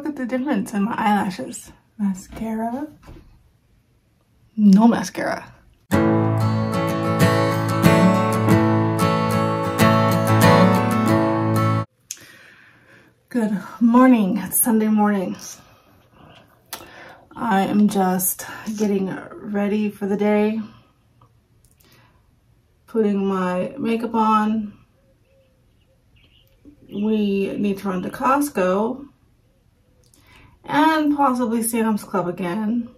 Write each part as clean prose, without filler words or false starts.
look at the difference in my eyelashes. Mascara. No mascara. Good morning. It's Sunday morning. I am just getting ready for the day. Putting my makeup on. We need to run to Costco and possibly Sam's Club again.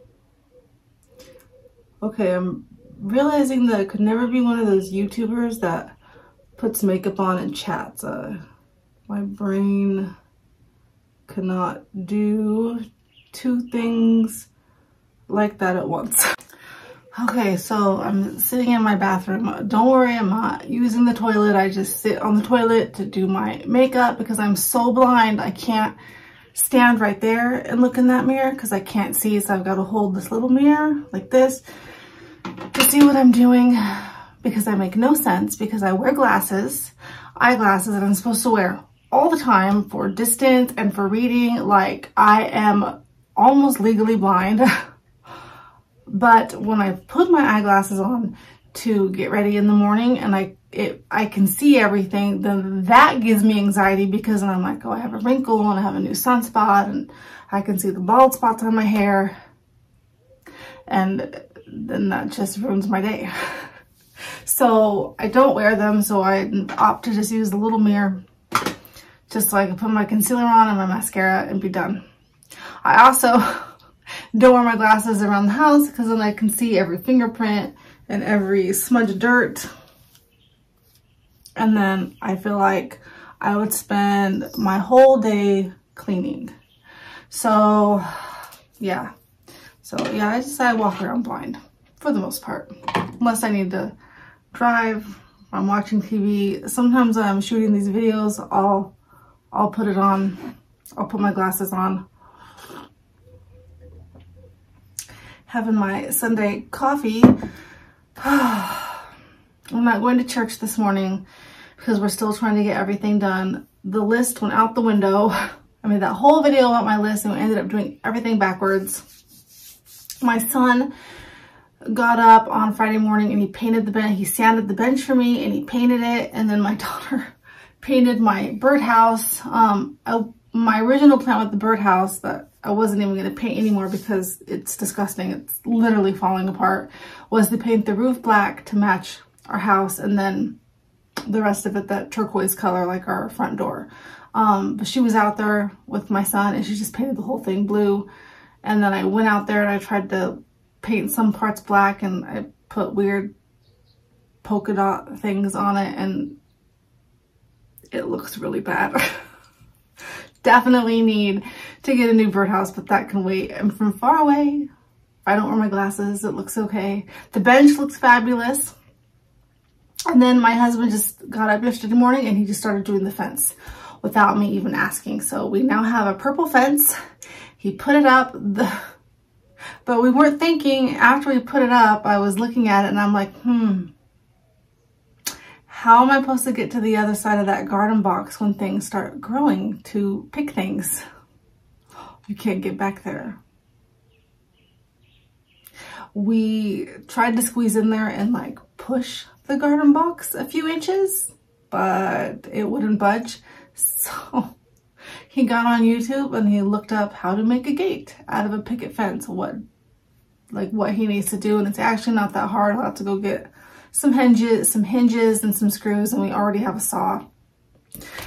Okay, I'm realizing that I could never be one of those YouTubers that puts makeup on and chats. My brain cannot do two things like that at once. Okay, so I'm sitting in my bathroom. Don't worry, I'm not using the toilet. I just sit on the toilet to do my makeup because I'm so blind. I can't stand right there and look in that mirror because I can't see. So I've got to hold this little mirror like this to see what I'm doing because I make no sense because I wear glasses, eyeglasses that I'm supposed to wear all the time for distance and for reading. Like I am almost legally blind. But when I put my eyeglasses on to get ready in the morning and I can see everything, then that gives me anxiety because then I'm like, oh, I have a wrinkle and I have a new sunspot and I can see the bald spots on my hair. And then that just ruins my day. So I don't wear them. So I opt to just use the little mirror just so I can put my concealer on and my mascara and be done. I also don't wear my glasses around the house because then I can see every fingerprint and every smudge of dirt. And then I feel like I would spend my whole day cleaning. So yeah. I decided to walk around blind for the most part. Unless I need to drive, I'm watching TV. Sometimes when I'm shooting these videos, I'll put it on. I'll put my glasses on. Having my Sunday coffee. I'm not going to church this morning because we're still trying to get everything done. The list went out the window. I made that whole video about my list and we ended up doing everything backwards. My son got up on Friday morning and he painted the bench. He sanded the bench for me and he painted it. And then my daughter painted my birdhouse. My original plan with the birdhouse that I wasn't even going to paint anymore because it's disgusting. It's literally falling apart. Was to paint the roof black to match our house and then the rest of it that turquoise color like our front door. But she was out there with my son and she just painted the whole thing blue. And then I went out there and I tried to paint some parts black and I put weird polka dot things on it and it looks really bad. Definitely need to get a new birdhouse, but that can wait. I'm from far away. I don't wear my glasses. It looks okay. The bench looks fabulous. And then my husband just got up yesterday morning and he just started doing the fence without me even asking. So we now have a purple fence. He put it up, but we weren't thinking after we put it up, I was looking at it and I'm like, how am I supposed to get to the other side of that garden box when things start growing to pick things? You can't get back there. We tried to squeeze in there and like push the garden box a few inches, but it wouldn't budge. So he got on YouTube and he looked up how to make a gate out of a picket fence, what he needs to do. And it's actually not that hard. I'll have to go get some hinges and some screws, and we already have a saw.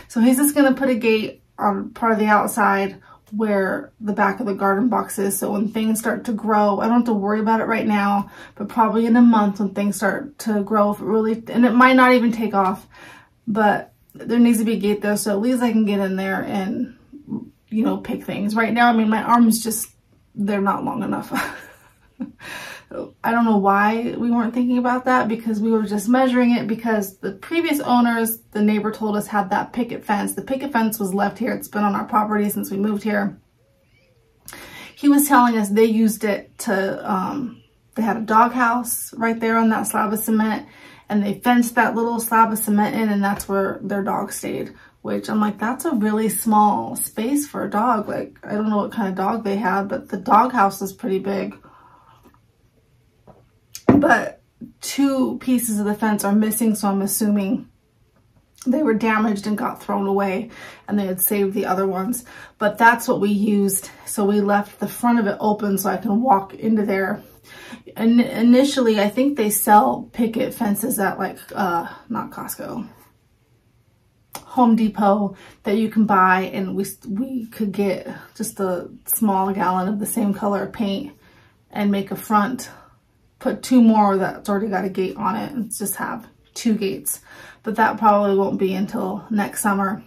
So he's just gonna put a gate on part of the outside where the back of the garden box is. So when things start to grow, I don't have to worry about it right now, but probably in a month when things start to grow, and it might not even take off, but there needs to be a gate there. So at least I can get in there and, you know, pick things. Right now, I mean, my arms they're not long enough. I don't know why we weren't thinking about that because we were just measuring it because the previous owners, the neighbor told us had that picket fence. The picket fence was left here. It's been on our property since we moved here. He was telling us they used it to, they had a doghouse right there on that slab of cement and they fenced that little slab of cement in and that's where their dog stayed which I'm like, that's a really small space for a dog. Like, I don't know what kind of dog they had, but the dog house is pretty big. But 2 pieces of the fence are missing, so I'm assuming they were damaged and got thrown away and they had saved the other ones. But that's what we used. So we left the front of it open so I can walk into there. And initially, I think they sell picket fences at like, not Costco, Home Depot, that you can buy, and we could get just a small gallon of the same color paint and make a front, put 2 more that's already got a gate on it, and just have 2 gates. But that probably won't be until next summer.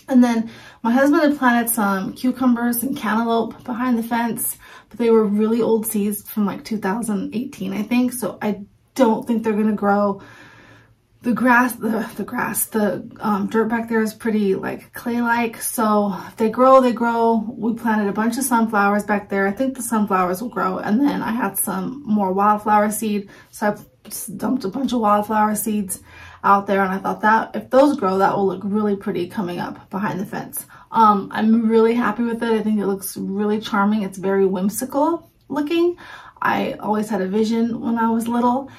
And then my husband had planted some cucumbers and cantaloupe behind the fence, but they were really old seeds from like 2018, I think. So I don't think they're gonna grow. The dirt back there is pretty like clay-like. So if they grow, they grow. We planted a bunch of sunflowers back there. I think the sunflowers will grow. And then I had some more wildflower seed. So I just dumped a bunch of wildflower seeds out there. And I thought that if those grow, that will look really pretty coming up behind the fence. I'm really happy with it. I think it looks really charming. It's very whimsical looking. I always had a vision when I was little.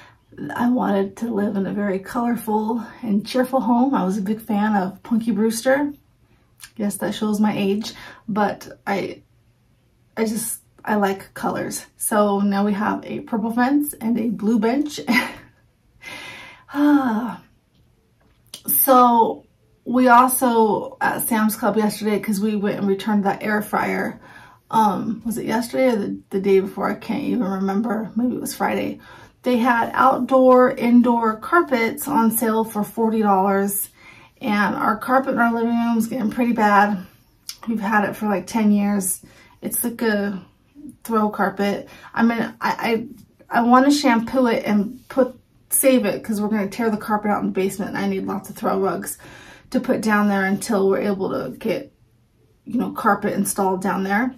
I wanted to live in a very colorful and cheerful home. I was a big fan of Punky Brewster. Yes, that shows my age, but I like colors. So now we have a purple fence and a blue bench. So we also at Sam's Club yesterday, because we went and returned that air fryer. Was it yesterday or the day before? I can't even remember. Maybe it was Friday. They had outdoor, indoor carpets on sale for $40. And our carpet in our living room is getting pretty bad. We've had it for like 10 years. It's like a throw carpet. I mean, I want to shampoo it and save it, because we're going to tear the carpet out in the basement, and I need lots of throw rugs to put down there until we're able to get, you know, carpet installed down there.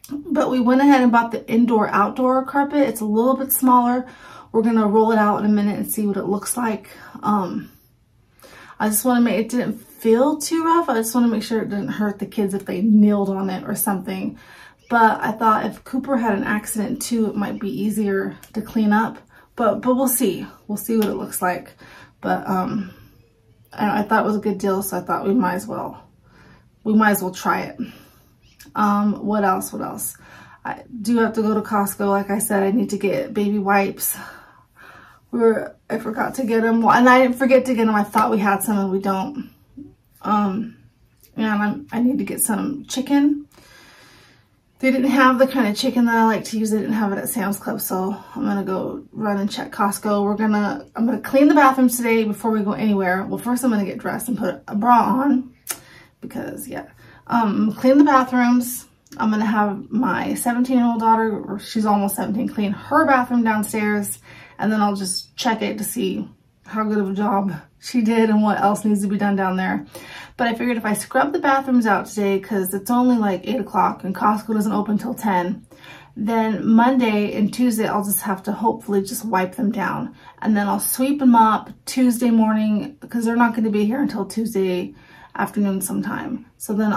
But we went ahead and bought the indoor-outdoor carpet. It's a little bit smaller. We're going to roll it out in a minute and see what it looks like. I just want to make it didn't feel too rough. I just want to make sure it didn't hurt the kids if they kneeled on it or something. But I thought if Cooper had an accident too, it might be easier to clean up. But we'll see. We'll see what it looks like. But I thought it was a good deal, so I thought we might as well try it. What else? I do have to go to Costco. Like I said, I need to get baby wipes. I forgot to get them. And I didn't forget to get them. I thought we had some and we don't. And I need to get some chicken. They didn't have the kind of chicken that I like to use. They didn't have it at Sam's Club. So I'm going to go run and check Costco. I'm going to clean the bathrooms today before we go anywhere. Well, first I'm going to get dressed and put a bra on because yeah. Clean the bathrooms. I'm going to have my 17-year-old daughter, or she's almost 17, clean her bathroom downstairs. And then I'll just check it to see how good of a job she did and what else needs to be done down there. But I figured if I scrub the bathrooms out today, because it's only like 8 o'clock and Costco doesn't open till 10, then Monday and Tuesday I'll just have to hopefully just wipe them down. And then I'll sweep and mop Tuesday morning, because they're not going to be here until Tuesday afternoon sometime. So then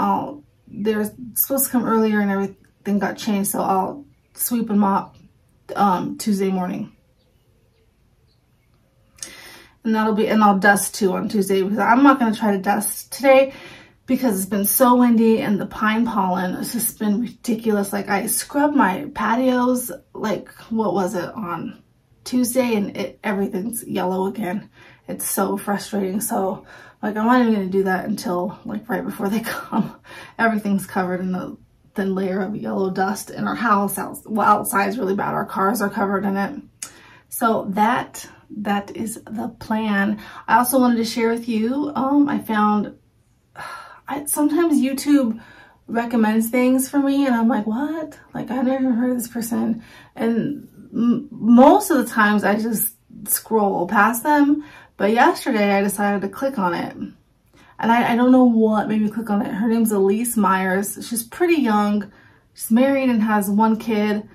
they're supposed to come earlier and everything got changed, so I'll sweep and mop Tuesday morning. And I'll dust too on Tuesday, because I'm not going to try to dust today because it's been so windy and the pine pollen has just been ridiculous. Like I scrubbed my patios, like what was it, on Tuesday, and everything's yellow again. It's so frustrating. So like I'm not even going to do that until like right before they come. Everything's covered in a thin layer of yellow dust in our house. Outside's really bad. Our cars are covered in it. So that is the plan. I also wanted to share with you, sometimes YouTube recommends things for me and I'm like, what? Like I never heard of this person. And most of the times I just scroll past them. But yesterday I decided to click on it. And I don't know what made me click on it. Her name's Elise Myers. She's pretty young. She's married and has 1 kid.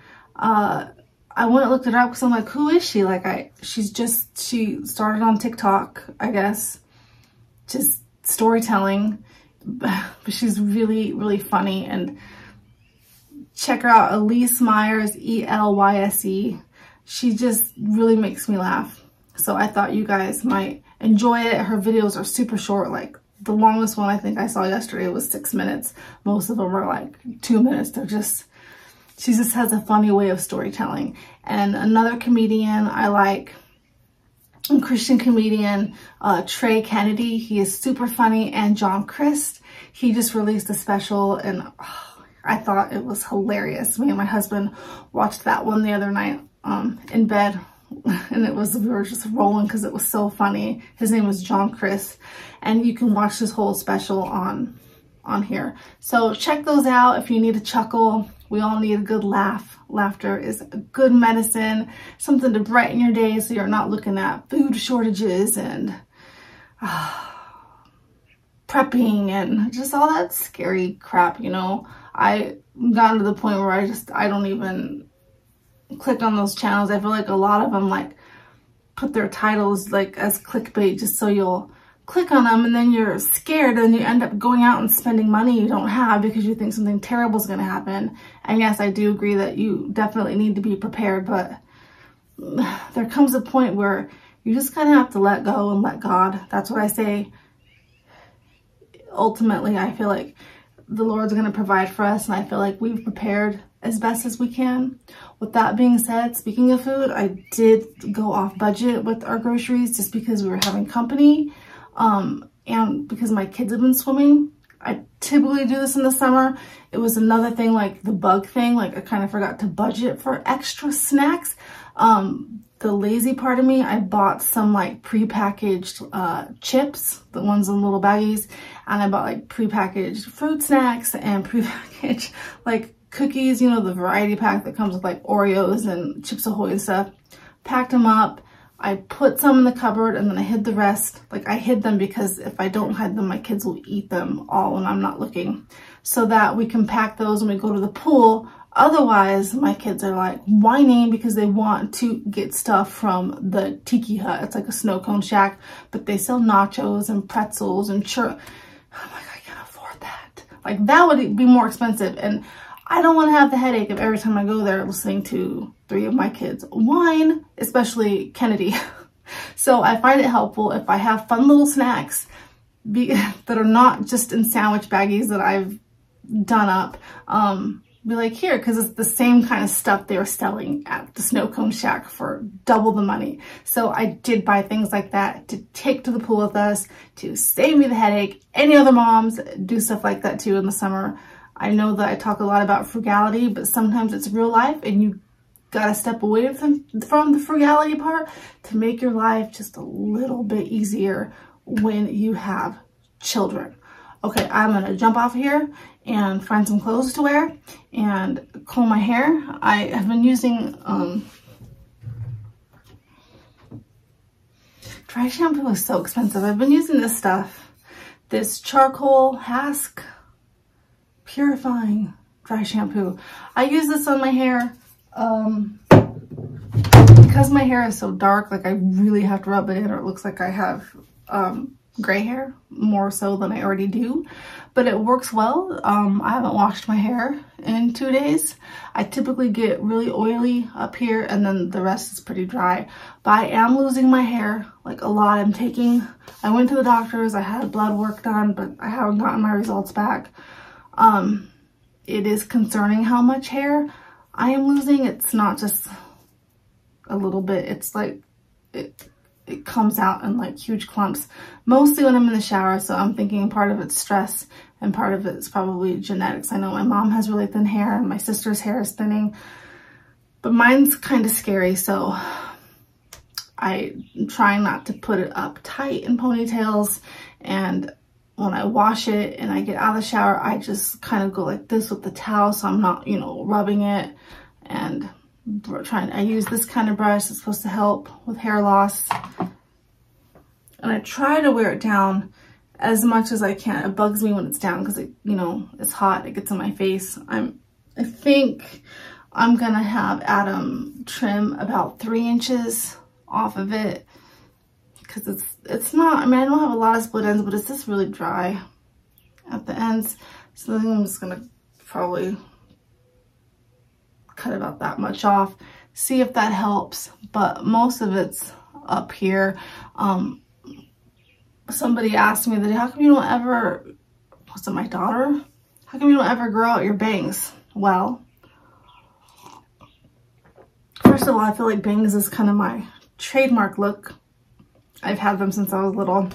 I went and looked it up because I'm like, who is she? Like she started on TikTok, I guess. just storytelling, but she's really, really funny. And check her out, Elise Myers, Elyse. She just really makes me laugh. So I thought you guys might enjoy it. Her videos are super short. Like the longest one I think I saw yesterday was 6 minutes. Most of them are like 2 minutes. She just has a funny way of storytelling. And another comedian I like, a Christian comedian, Trey Kennedy. He is super funny. And John Crist, he just released a special, and I thought it was hilarious. Me and my husband watched that one the other night in bed, and we were just rolling because it was so funny. His name was John Crist, and you can watch this whole special on here. So check those out if you need a chuckle. We all need a good laugh. Laughter is a good medicine, something to brighten your day so you're not looking at food shortages and prepping and just all that scary crap, you know. I gotten to the point where I don't even click on those channels. I feel like a lot of them like put their titles like as clickbait just so you'll click on them, and then you're scared and you end up going out and spending money you don't have because you think something terrible is going to happen. And yes, I do agree that you definitely need to be prepared, but there comes a point where you just kind of have to let go and let God. That's what I say. Ultimately, I feel like the Lord's going to provide for us, and I feel like we've prepared as best as we can. With that being said, speaking of food, I did go off budget with our groceries just because we were having company. And because my kids have been swimming. I typically do this in the summer. It was another thing, like the bug thing, like I kind of forgot to budget for extra snacks. The lazy part of me, I bought some like prepackaged chips, the ones in little baggies, and I bought like prepackaged fruit snacks and prepackaged like cookies, you know, the variety pack that comes with like Oreos and Chips Ahoy and stuff. Packed them up. I put some in the cupboard and then I hid the rest. Like I hid them because if I don't hide them, my kids will eat them all when I'm not looking, so that we can pack those when we go to the pool. Otherwise, my kids are like whining because they want to get stuff from the Tiki Hut. It's like a snow cone shack, but they sell nachos and pretzels and I'm like, I can't afford that. Like that would be more expensive. And I don't want to have the headache of every time I go there listening to 3 of my kids whine, especially Kennedy. So I find it helpful if I have fun little snacks that are not just in sandwich baggies that I've done up. Be like, here, because it's the same kind of stuff they were selling at the Snow Cone Shack for double the money. So I did buy things like that to take to the pool with us to save me the headache. Any other moms do stuff like that too in the summer. I know that I talk a lot about frugality, but sometimes it's real life and you gotta step away from the frugality part to make your life just a little bit easier when you have children. Okay, I'm gonna jump off here and find some clothes to wear and comb my hair. I have been using dry shampoo is so expensive. I've been using this stuff, this charcoal Hask purifying dry shampoo. I use this on my hair because my hair is so dark, like I really have to rub it in or it looks like I have gray hair, more so than I already do, but it works well. I haven't washed my hair in 2 days. I typically get really oily up here and then the rest is pretty dry, but I am losing my hair like a lot. I went to the doctors, I had blood work done, but I haven't gotten my results back. It is concerning how much hair I am losing. It's not just a little bit, it's like it comes out in like huge clumps, mostly when I'm in the shower. So I'm thinking part of it's stress and part of it's probably genetics. I know my mom has really thin hair and my sister's hair is thinning, but mine's kind of scary. So I'm trying not to put it up tight in ponytails, and when I wash it and I get out of the shower, I just kind of go like this with the towel so I'm not, you know, rubbing it. And I use this kind of brush that's supposed to help with hair loss. And I try to wear it down as much as I can. It bugs me when it's down because, you know, it's hot. It gets in my face. I think I'm going to have Adam trim about 3 inches off of it because it's not, I mean, I don't have a lot of split ends, but it's just really dry at the ends. So I think I'm just gonna probably cut about that much off, see if that helps. But most of it's up here. Somebody asked me that, how come you don't ever, was it my daughter? How come you don't ever grow out your bangs? Well, first of all, I feel like bangs is kind of my trademark look. I've had them since I was little,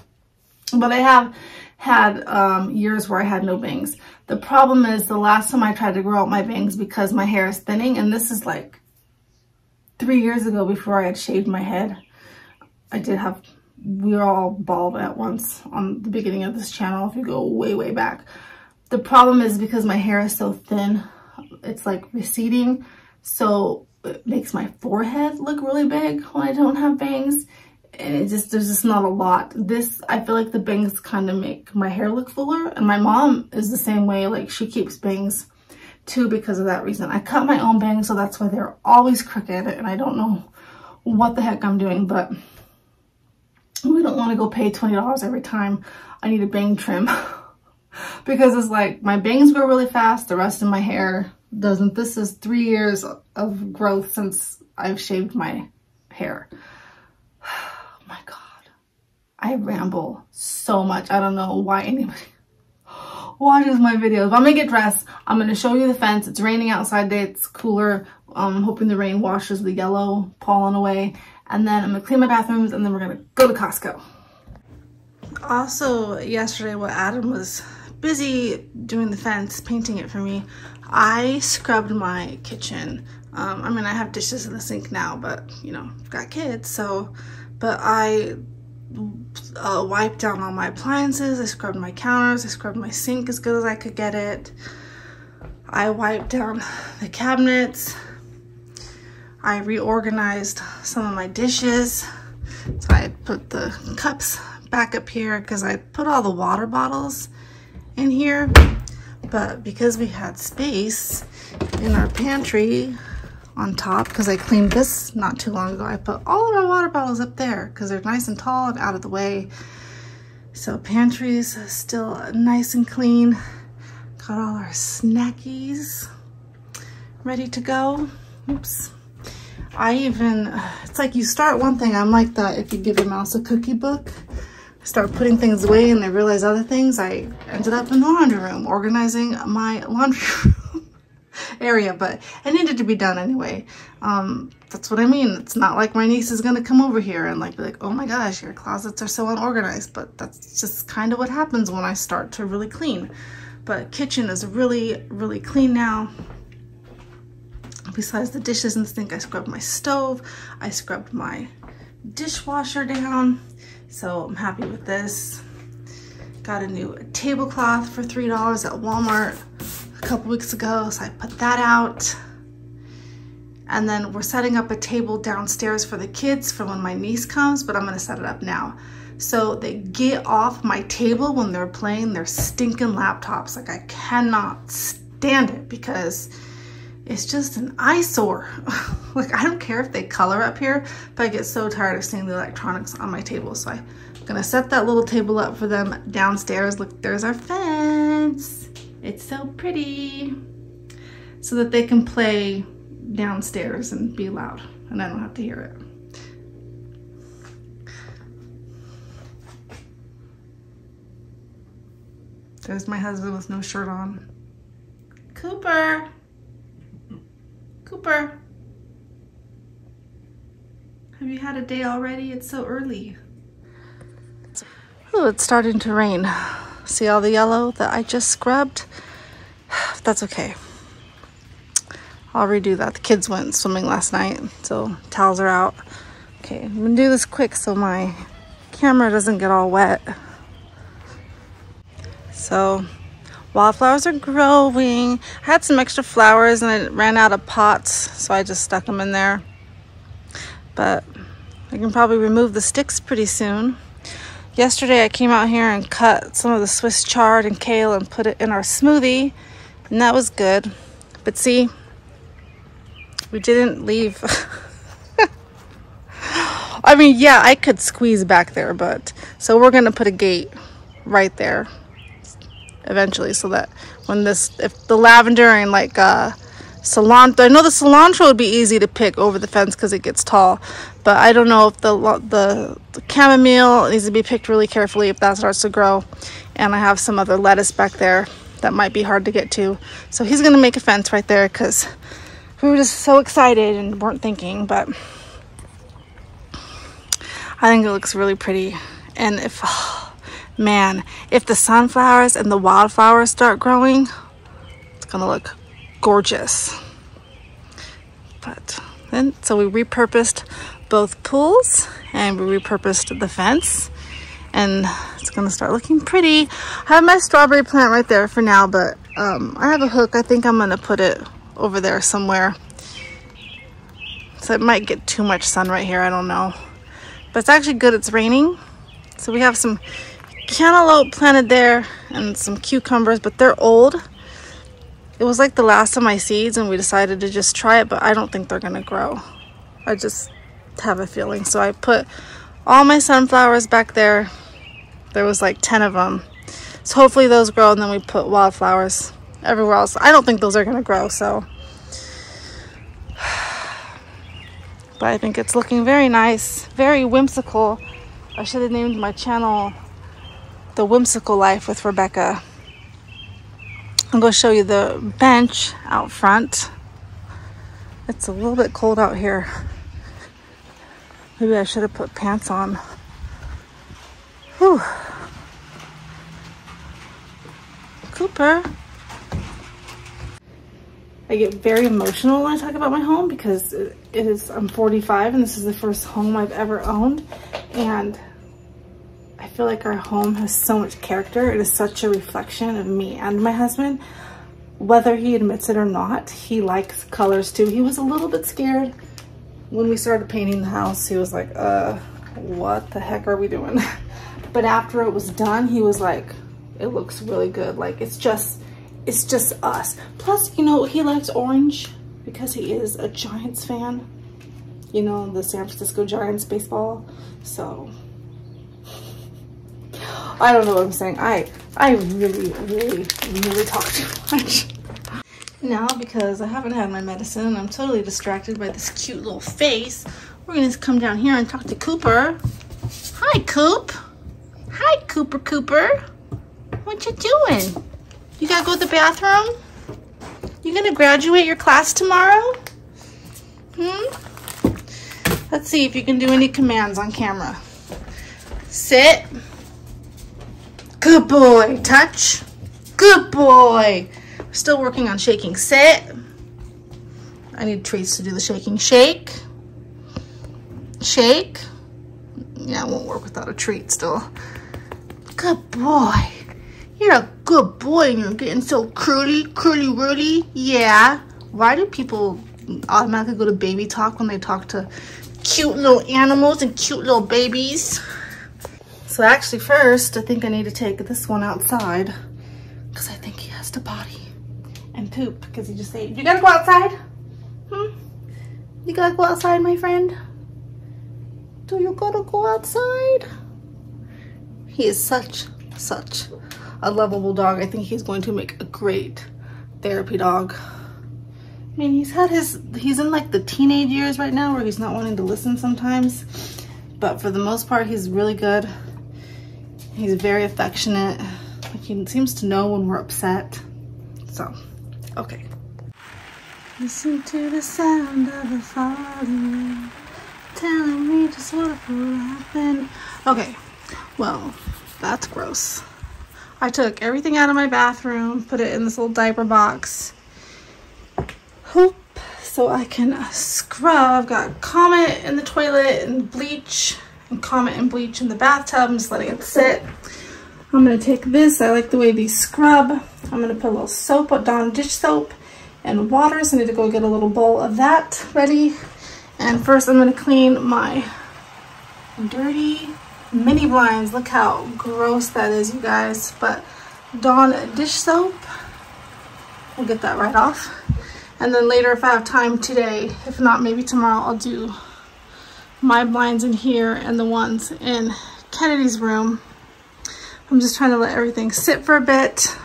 but I have had years where I had no bangs. The problem is the last time I tried to grow out my bangs, because my hair is thinning, and this is like 3 years ago before I had shaved my head. We were all bald at once on the beginning of this channel if you go way, way back. The problem is because my hair is so thin, it's like receding, so it makes my forehead look really big when I don't have bangs. And there's just not a lot. I feel like the bangs kind of make my hair look fuller, and my mom is the same way. Like, she keeps bangs too because of that reason. I cut my own bangs, so that's why they're always crooked, and I don't know what the heck I'm doing, but we don't want to go pay $20 every time I need a bang trim because it's like my bangs grow really fast, the rest of my hair doesn't. This is 3 years of growth since I've shaved my hair. My God, I ramble so much. I don't know why anybody watches my videos. But I'm gonna get dressed. I'm gonna show you the fence. It's raining outside today. It's cooler. I'm hoping the rain washes the yellow pollen away. And then I'm gonna clean my bathrooms, and then we're gonna go to Costco. Also, yesterday while Adam was busy doing the fence, painting it for me, I scrubbed my kitchen. I mean, I have dishes in the sink now, but you know, I've got kids, so. But I wiped down all my appliances, I scrubbed my counters, I scrubbed my sink as good as I could get it. I wiped down the cabinets. I reorganized some of my dishes. So I put the cups back up here because I put all the water bottles in here. But because we had space in our pantry on top, because I cleaned this not too long ago, I put all of our water bottles up there because they're nice and tall and out of the way. So pantry's still nice and clean. Got all our snackies ready to go. Oops. I even, it's like you start one thing, I'm like that if you give your mouse a cookie book. Start putting things away and they realize other things. I ended up in the laundry room organizing my laundry room area, but it needed to be done anyway. That's what I mean. It's not like my niece is gonna come over here and like be like, oh my gosh, your closets are so unorganized, but that's just kind of what happens when I start to really clean. But kitchen is really, really clean now. Besides the dishes in the sink, I scrubbed my stove, I scrubbed my dishwasher down, so I'm happy with this. Got a new tablecloth for $3 at Walmart a couple weeks ago, so I put that out. And then we're setting up a table downstairs for the kids for when my niece comes, but I'm gonna set it up now. So they get off my table when they're playing their stinking laptops. Like, I cannot stand it because it's just an eyesore. Like, I don't care if they color up here, but I get so tired of seeing the electronics on my table. So I'm gonna set that little table up for them downstairs. Look, there's our fence. It's so pretty. So that they can play downstairs and be loud and I don't have to hear it. There's my husband with no shirt on. Cooper. Cooper. Have you had a day already? It's so early. Oh, it's starting to rain. See all the yellow that I just scrubbed? That's okay. I'll redo that. The kids went swimming last night, so towels are out. Okay, I'm gonna do this quick so my camera doesn't get all wet. So, wildflowers are growing. I had some extra flowers and I ran out of pots, so I just stuck them in there. But I can probably remove the sticks pretty soon. Yesterday I came out here and cut some of the Swiss chard and kale and put it in our smoothie, and that was good. But see, we didn't leave. I I mean, yeah, I could squeeze back there, but so we're gonna put a gate right there eventually, so that when if the lavender and like cilantro, I know the cilantro would be easy to pick over the fence because it gets tall, but I don't know if the chamomile needs to be picked really carefully if that starts to grow. And I have some other lettuce back there that might be hard to get to, so he's gonna make a fence right there because we were just so excited and weren't thinking. But I think it looks really pretty. And if, oh, man, if the sunflowers and the wildflowers start growing, it's gonna look gorgeous. But then, so we repurposed both pools and we repurposed the fence, and it's gonna start looking pretty. I have my strawberry plant right there for now, but I have a hook. I think I'm gonna put it over there somewhere. So it might get too much sun right here, I don't know. But it's actually good, it's raining. So we have some cantaloupe planted there and some cucumbers, but they're old. It was like the last of my seeds and we decided to just try it, but I don't think they're gonna grow. I just have a feeling. So I put all my sunflowers back there. There was like 10 of them. So hopefully those grow, and then we put wildflowers everywhere else. I don't think those are gonna grow, so. But I think it's looking very nice, very whimsical. I should have named my channel The Whimsical Life with Rebecca. I'm going to show you the bench out front. It's a little bit cold out here. Maybe I should have put pants on. Whew. Cooper. I get very emotional when I talk about my home because I'm 45 and this is the first home I've ever owned, and I feel like our home has so much character. It is such a reflection of me and my husband. Whether he admits it or not, he likes colors too. He was a little bit scared when we started painting the house. He was like, what the heck are we doing? But after it was done, he was like, it looks really good. Like, it's just us. Plus, you know, he likes orange because he is a Giants fan. You know, the San Francisco Giants baseball. So, I don't know what I'm saying. I really talk too much. Now, because I haven't had my medicine and I'm totally distracted by this cute little face, we're gonna come down here and talk to Cooper. Hi, Coop. Hi, Cooper. What you doing? You gotta go to the bathroom? You gonna graduate your class tomorrow? Let's see if you can do any commands on camera. Sit. Good boy. Touch. Good boy. We're still working on shaking. Sit. I need treats to do the shaking. Shake. Shake. Yeah, it won't work without a treat still. Good boy. You're a good boy and you're getting so curly. Yeah. Why do people automatically go to baby talk when they talk to cute little animals and cute little babies? So actually first, I think I need to take this one outside because I think he has to potty and poop because he just said, you gotta go outside? You gotta go outside, my friend? Do you gotta go outside? He is such a lovable dog. I think he's going to make a great therapy dog. I mean, he's in like the teenage years right now where he's not wanting to listen sometimes, but for the most part, he's really good. He's very affectionate. Like, he seems to know when we're upset. So, okay. Listen to the sound of the falling, telling me just what will happen. Okay, well, that's gross. I took everything out of my bathroom, put it in this little diaper box. Hoop, so I can scrub. I've got Comet in the toilet and bleach, and Comet and bleach in the bathtub. I'm just letting it sit. I'm gonna take this. I like the way these scrub. I'm gonna put a little soap, Dawn dish soap, and water. So I need to go get a little bowl of that ready. And first I'm gonna clean my dirty mini blinds. Look how gross that is, you guys. But Dawn dish soap, we'll get that right off. And then later, if I have time today, if not maybe tomorrow, I'll do my blinds in here and the ones in Kennedy's room. I'm just trying to let everything sit for a bit.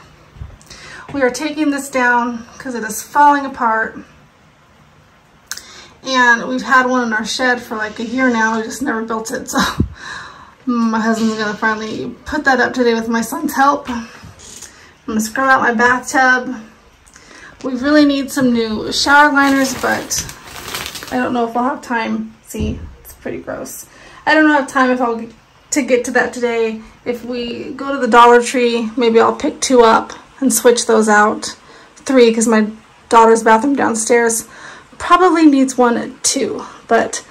We are taking this down because it is falling apart. And we've had one in our shed for like a year now. We just never built it. So my husband's gonna finally put that up today with my son's help. I'm gonna scrub out my bathtub. We really need some new shower liners, but I don't know if I'll have time. See, it's pretty gross. I don't have time if I'll get to that today. If we go to the Dollar Tree, maybe I'll pick 2 up and switch those out. 3, because my daughter's bathroom downstairs probably needs 1 too. But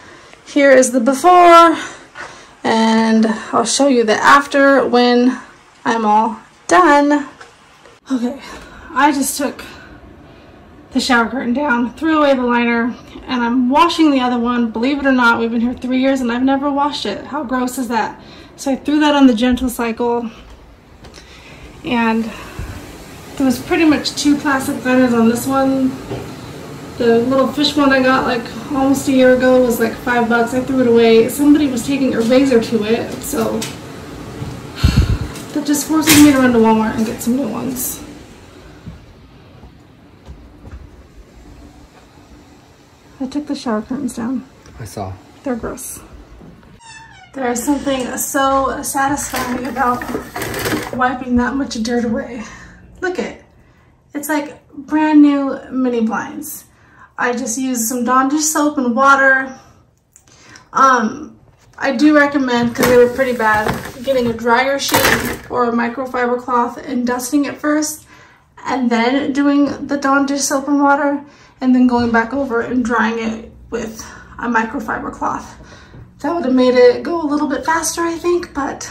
here is the before, and I'll show you the after when I'm all done. Okay, I just took the shower curtain down, threw away the liner, and I'm washing the other one. Believe it or not, we've been here 3 years and I've never washed it. How gross is that? So I threw that on the gentle cycle, and there was pretty much 2 plastic liners on this one. The little fish one I got like almost a year ago was like $5. I threw it away. Somebody was taking a razor to it, so that just forces me to run to Walmart and get some new ones. I took the shower curtains down. I saw. They're gross. There's something so satisfying about wiping that much dirt away. Look it. It's like brand new mini blinds. I just used some Dawn dish soap and water. I do recommend, because they were pretty bad, getting a dryer sheet or a microfiber cloth and dusting it first, and then doing the Dawn dish soap and water, and then going back over and drying it with a microfiber cloth. That would have made it go a little bit faster, I think, but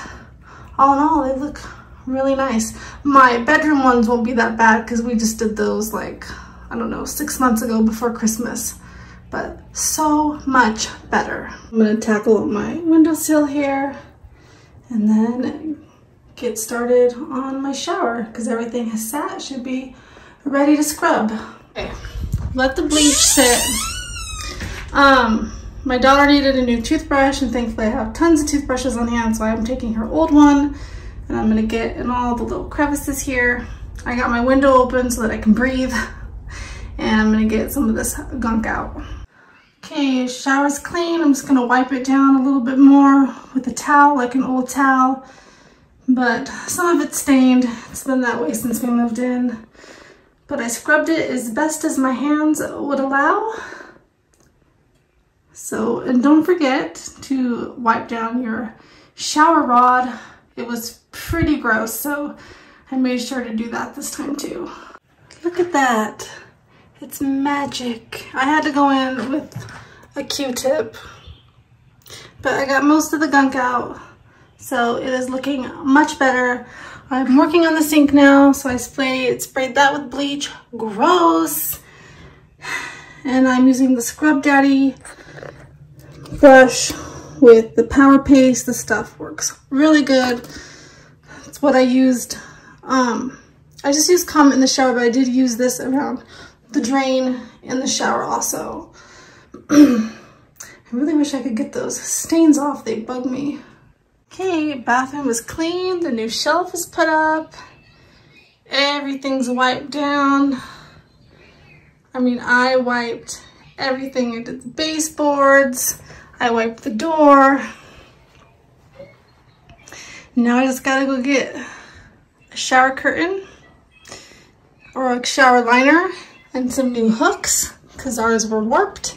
all in all, they look really nice. My bedroom ones won't be that bad because we just did those like, I don't know, 6 months ago before Christmas, but so much better. I'm gonna tackle my windowsill here and then get started on my shower because everything has sat, should be ready to scrub. Okay, let the bleach sit. My daughter needed a new toothbrush, and thankfully I have tons of toothbrushes on hand, so I'm taking her old one and I'm gonna get in all the little crevices here. I got my window open so that I can breathe, and I'm gonna get some of this gunk out. Okay, shower's clean. I'm just gonna wipe it down a little bit more with a towel, like an old towel, but some of it's stained. It's been that way since we moved in, but I scrubbed it as best as my hands would allow. So, and don't forget to wipe down your shower rod. It was pretty gross, so I made sure to do that this time too. Look at that. It's magic. I had to go in with a Q-tip, but I got most of the gunk out, so it is looking much better. I'm working on the sink now, so I sprayed that with bleach. Gross. And I'm using the Scrub Daddy brush with the Power Paste. The stuff works really good. That's what I used. I just used Calm in the shower, but I did use this around the drain in the shower also. I really wish I could get those stains off. They bug me. Okay, bathroom is clean. The new shelf is put up. Everything's wiped down. I mean, I wiped everything. I did the baseboards. I wiped the door. Now I just gotta go get a shower curtain or a shower liner and some new hooks because ours were warped,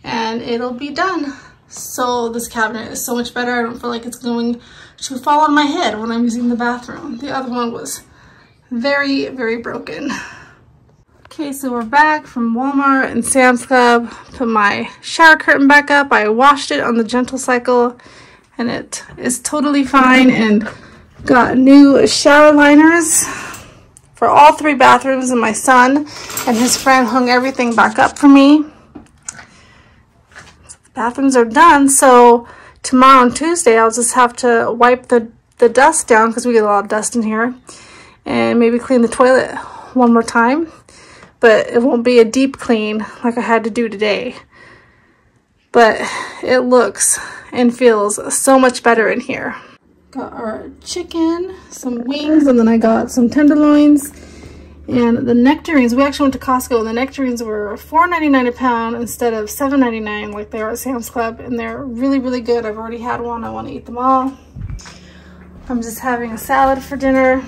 and it'll be done. So this cabinet is so much better. I don't feel like it's going to fall on my head when I'm using the bathroom. The other one was very, very broken. Okay, so we're back from Walmart and Sam's Club. Put my shower curtain back up. I washed it on the gentle cycle and it is totally fine, and got new shower liners for all 3 bathrooms, and my son and his friend hung everything back up for me. The bathrooms are done, so tomorrow on Tuesday I'll just have to wipe the dust down because we get a lot of dust in here, and maybe clean the toilet one more time. But it won't be a deep clean like I had to do today. but it looks and feels so much better in here. Got our chicken, some wings, and then I got some tenderloins. And the nectarines, we actually went to Costco, and the nectarines were $4.99 a pound instead of $7.99 like they are at Sam's Club. And they're really, really good. I've already had one. I want to eat them all. I'm just having a salad for dinner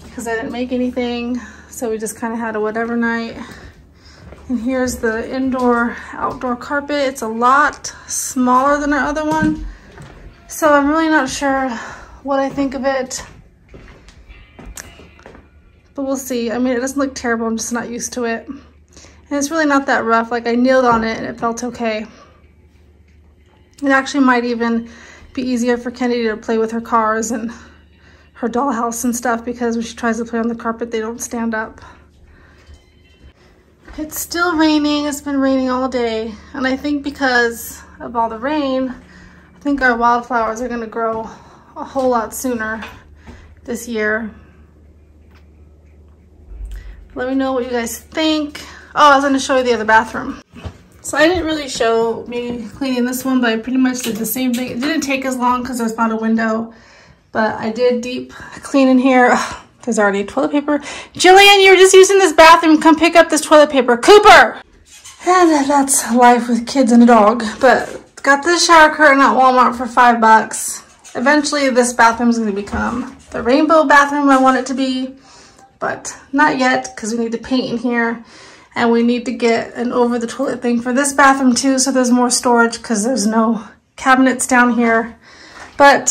because I didn't make anything. So we just kind of had a whatever night. And here's the indoor-outdoor carpet. It's a lot smaller than our other one. So I'm really not sure what I think of it. But we'll see. I mean, it doesn't look terrible. I'm just not used to it. And it's really not that rough. Like, I kneeled on it and it felt okay. It actually might even be easier for Kennedy to play with her cars and her dollhouse and stuff, because when she tries to play on the carpet, they don't stand up. It's still raining. It's been raining all day. And I think because of all the rain, I think our wildflowers are going to grow a whole lot sooner this year. Let me know what you guys think. Oh, I was going to show you the other bathroom. So I didn't really show me cleaning this one, but I pretty much did the same thing. It didn't take as long because there's not a window, but I did deep clean in here. Ugh, there's already toilet paper. Jillian, you were just using this bathroom. Come pick up this toilet paper. Cooper! And that's life with kids and a dog. But got this shower curtain at Walmart for $5. Eventually, this bathroom is going to become the rainbow bathroom I want it to be. But not yet, because we need to paint in here, and we need to get an over the toilet thing for this bathroom too, so there's more storage because there's no cabinets down here. But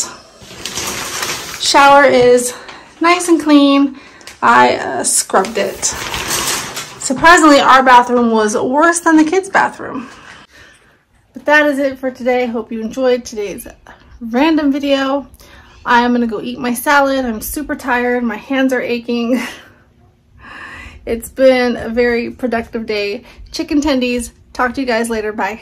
shower is nice and clean. I scrubbed it. Surprisingly, our bathroom was worse than the kids' bathroom. But that is it for today. Hope you enjoyed today's random video. I'm gonna go eat my salad. I'm super tired. My hands are aching. It's been a very productive day. Chicken tendies. Talk to you guys later. Bye.